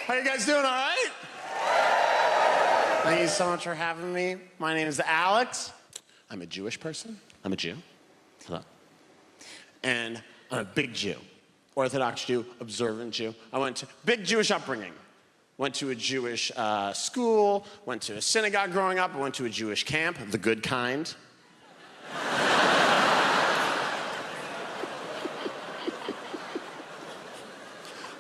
How you guys doing, all right? Thank you so much for having me. My name is Alex. I'm a Jewish person. I'm a Jew. Hello. And I'm a big Jew. Orthodox Jew, observant Jew. I went to big Jewish upbringing. Went to a Jewish school, went to a synagogue growing up, I went to a Jewish camp, the good kind.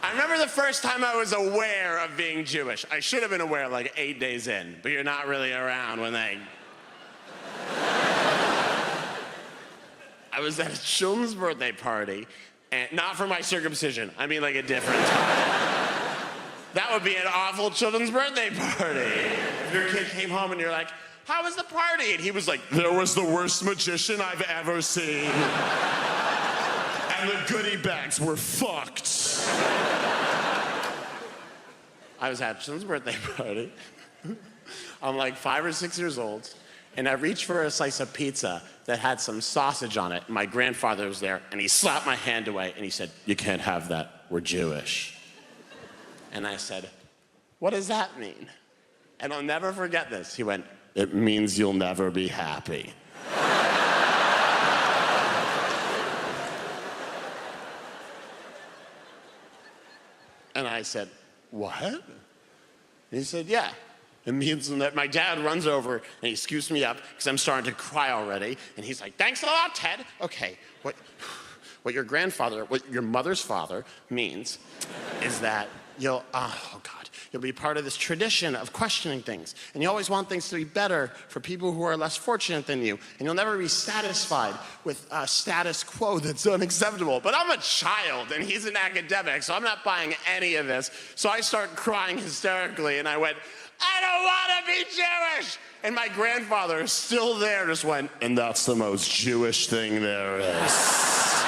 I remember the first time I was aware of being Jewish. I should have been aware like 8 days in, but you're not really around when they... I was at a children's birthday party, and not for my circumcision, I mean like a different time. That would be an awful children's birthday party. If your kid came home and you're like, how was the party? And he was like, there was the worst magician I've ever seen. And the goodie bags were fucked. I was at a children's birthday party. I'm like 5 or 6 years old, and I reached for a slice of pizza that had some sausage on it. My grandfather was there, and he slapped my hand away, and he said, you can't have that, we're Jewish. And I said, what does that mean? And I'll never forget this. He went, it means you'll never be happy. And I said, what? And he said, yeah. It means that my dad runs over and he scoops me up because I'm starting to cry already. And he's like, thanks a lot, Ted. Okay, what your mother's father means is that you'll be part of this tradition of questioning things. And you always want things to be better for people who are less fortunate than you. And you'll never be satisfied with a status quo that's unacceptable. But I'm a child and he's an academic, so I'm not buying any of this. So I start crying hysterically and I went, I don't want to be Jewish! And my grandfather, still there, just went, and that's the most Jewish thing there is.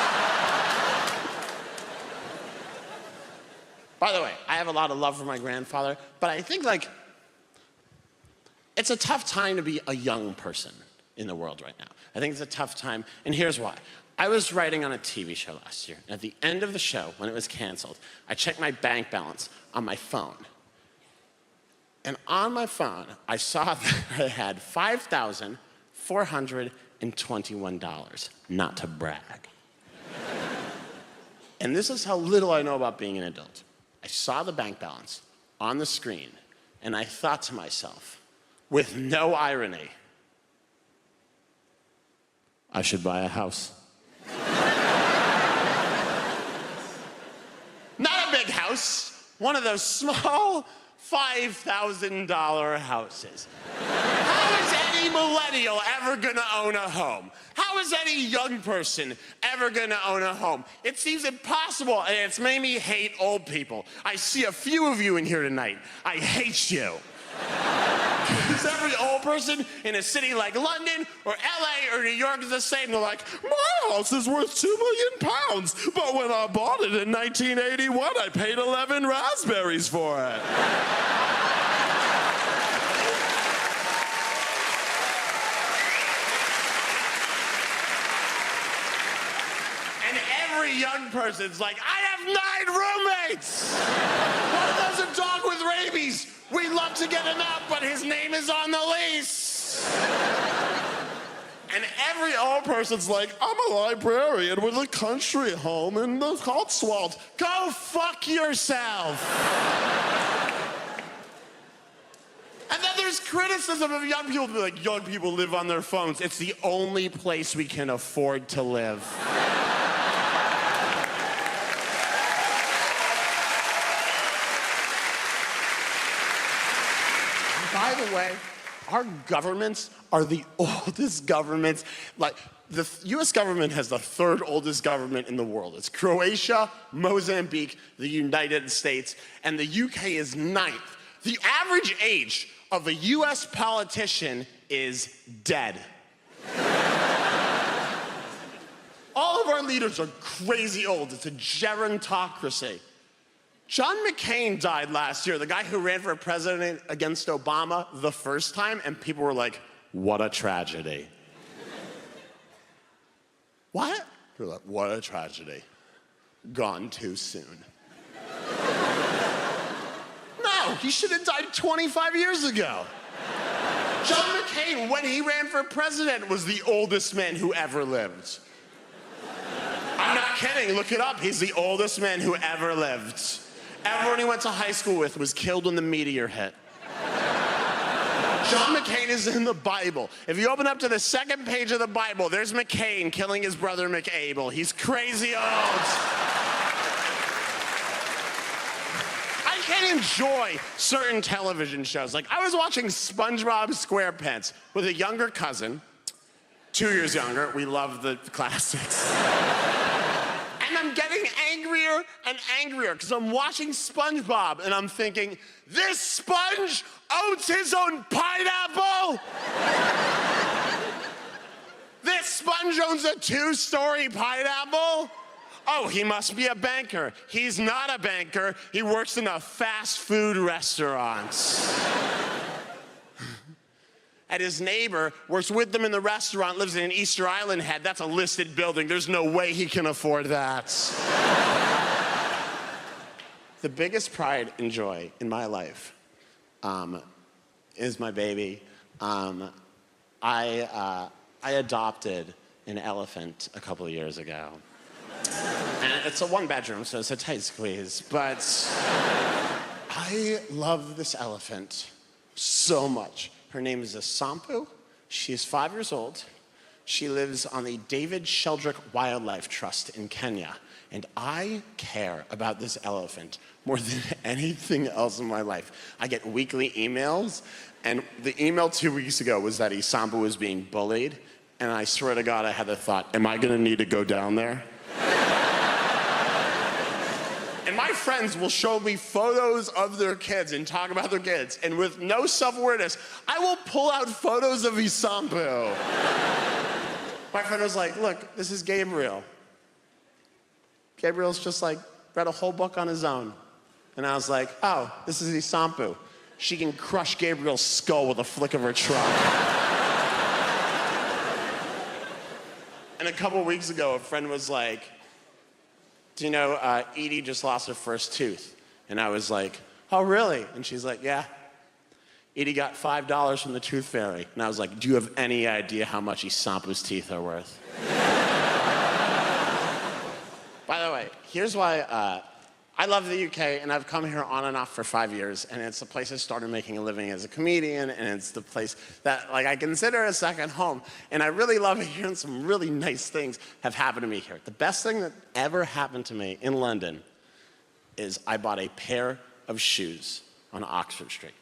By the way, I have a lot of love for my grandfather, but I think, like, it's a tough time to be a young person in the world right now. I think it's a tough time, and here's why. I was writing on a TV show last year, and at the end of the show, when it was canceled, I checked my bank balance on my phone. And on my phone, I saw that I had $5,421, not to brag. And this is how little I know about being an adult. I saw the bank balance on the screen, and I thought to myself, with no irony, I should buy a house. Not a big house, one of those small $5,000 houses. How is any millennial ever gonna own a home? How is any young person ever gonna own a home? It seems impossible, and it's made me hate old people. I see a few of you in here tonight. I hate you. Because every old person in a city like London or LA or New York is the same. They're like, my house is worth £2 million, but when I bought it in 1981, I paid 11 raspberries for it. And every young person's like, I have 9 roommates. One of them's a dog with rabies. We'd love to get him out, but his name is on the lease. And every old person's like, I'm a librarian with a country home in the Cotswolds. Go fuck yourself. And then there's criticism of young people. Be like, young people live on their phones. It's the only place we can afford to live. By the way, our governments are the oldest governments. Like, the US government has the 3rd oldest government in the world. It's Croatia, Mozambique, the United States, and the UK is 9th. The average age of a US politician is dead. All of our leaders are crazy old. It's a gerontocracy. John McCain died last year, the guy who ran for president against Obama the first time, and people were like, what a tragedy. What? They're like, what a tragedy. Gone too soon. He should have died 25 years ago. John McCain, when he ran for president, was the oldest man who ever lived. I'm not kidding, look it up. He's the oldest man who ever lived. Everyone he went to high school with was killed when the meteor hit. John McCain is in the Bible. If you open up to the second page of the Bible, there's McCain killing his brother McAbel. He's crazy old. I can't enjoy certain television shows. Like, I was watching SpongeBob SquarePants with a younger cousin, 2 years younger. We love the classics. And I'm getting angrier and angrier because I'm watching SpongeBob and I'm thinking, this sponge owns his own pineapple? This sponge owns a 2-story pineapple? Oh, he must be a banker. He's not a banker. He works in a fast food restaurant. And his neighbor works with them in the restaurant, lives in an Easter Island head. That's a listed building. There's no way he can afford that. The biggest pride and joy in my life is my baby. I adopted an elephant a couple of years ago. And it's a 1-bedroom, so it's a tight squeeze. But I love this elephant so much. Her name is Asampu. She is 5 years old. She lives on the David Sheldrick Wildlife Trust in Kenya. And I care about this elephant more than anything else in my life. I get weekly emails, and the email 2 weeks ago was that Asampu was being bullied. And I swear to God, I had the thought, am I gonna need to go down there? And my friends will show me photos of their kids and talk about their kids. And with no self-awareness, I will pull out photos of Asampu. My friend was like, look, this is Gabriel. Gabriel's just like read a whole book on his own. And I was like, oh, this is Asampu. She can crush Gabriel's skull with a flick of her trunk. And a couple weeks ago, a friend was like, do you know, Edie just lost her first tooth? And I was like, oh, really? And she's like, yeah. Edie got $5 from the tooth fairy. And I was like, do you have any idea how much Asampu's teeth are worth? By the way, here's why I love the UK, and I've come here on and off for 5 years, and it's the place I started making a living as a comedian, and it's the place that I consider a second home. And I really love it here, and some really nice things have happened to me here. The best thing that ever happened to me in London is I bought a pair of shoes on Oxford Street.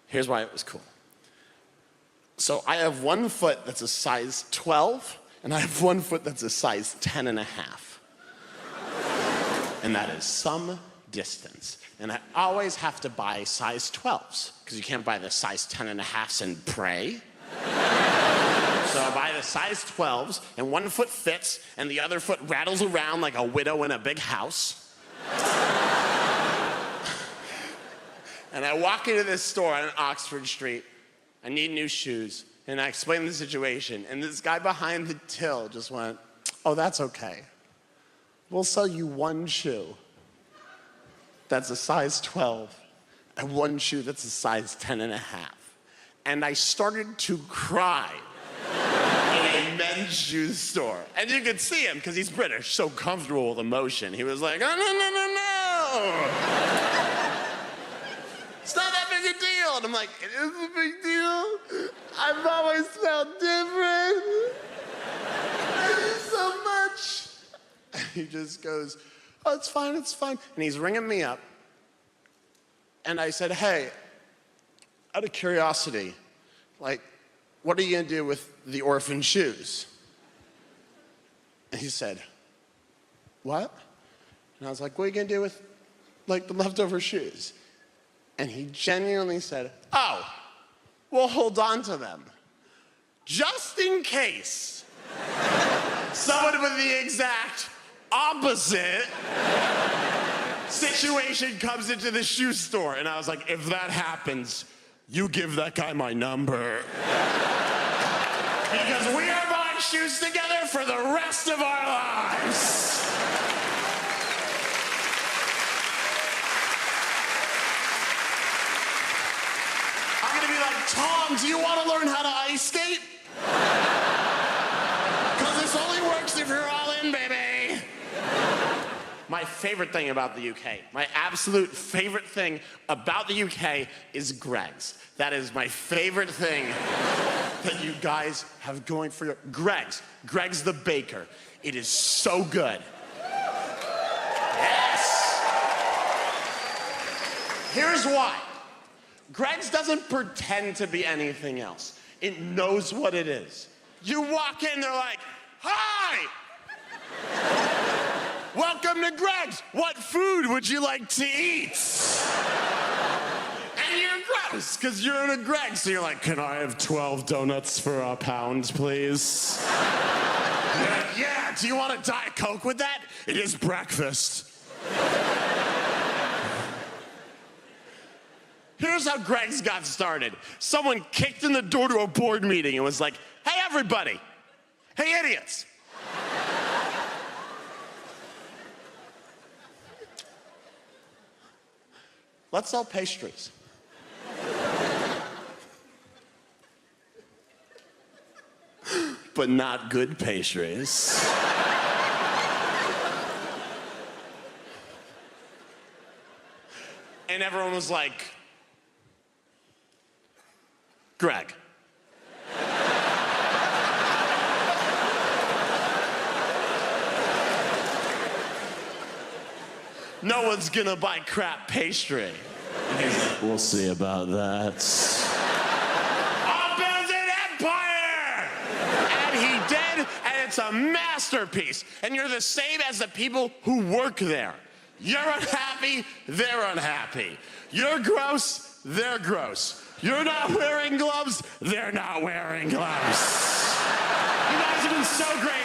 Here's why it was cool. So I have one foot that's a size 12, and I have one foot that's a size 10 and a half. And that is some distance. And I always have to buy size 12s, because you can't buy the size 10 and a halfs and pray. So I buy the size 12s, and one foot fits, and the other foot rattles around like a widow in a big house. And I walk into this store on Oxford Street. I need new shoes. And I explain the situation, and this guy behind the till just went, oh, that's okay. We'll sell you one shoe that's a size 12 and one shoe that's a size 10 and a half. And I started to cry in a men's shoe store. And you could see him, because he's British, so comfortable with emotion. He was like, oh, no, no, no, no. It's not that big a deal. And I'm like, it is a big deal. I've always felt different. Thank you so much. And he just goes, oh, it's fine, it's fine. And he's ringing me up. And I said, hey, out of curiosity, like, what are you gonna do with the orphan shoes? And he said, what? And I was like, what are you gonna do with, like, the leftover shoes? And he genuinely said, oh, we'll hold on to them, just in case someone with the exact opposite situation comes into the shoe store. And I was like, if that happens, you give that guy my number. Because we are buying shoes together for the rest of our lives. Tom, do you want to learn how to ice skate? Because this only works if you're all in, baby. My favorite thing about the UK, my absolute favorite thing about the UK is Greggs. That is my favorite thing that you guys have going for you. Greggs. Greggs the baker. It is so good. Yes! Here's why. Greggs doesn't pretend to be anything else. It knows what it is. You walk in, they're like, hi! Welcome to Greggs. What food would you like to eat? And you're gross, because you're in a Greggs. So you're like, can I have 12 donuts for £1, please? You're like, yeah, do you want a Diet Coke with that? It is breakfast. Here's how Greggs got started. Someone kicked in the door to a board meeting and was like, hey, everybody. Hey, idiots. Let's sell pastries. But not good pastries. And everyone was like, Greg. No one's gonna buy crap pastry. And he's like, we'll see about that. I'll build an empire! And he did, and it's a masterpiece. And you're the same as the people who work there. You're unhappy, they're unhappy. You're gross, they're gross. You're not wearing gloves, they're not wearing gloves. You guys have been so great.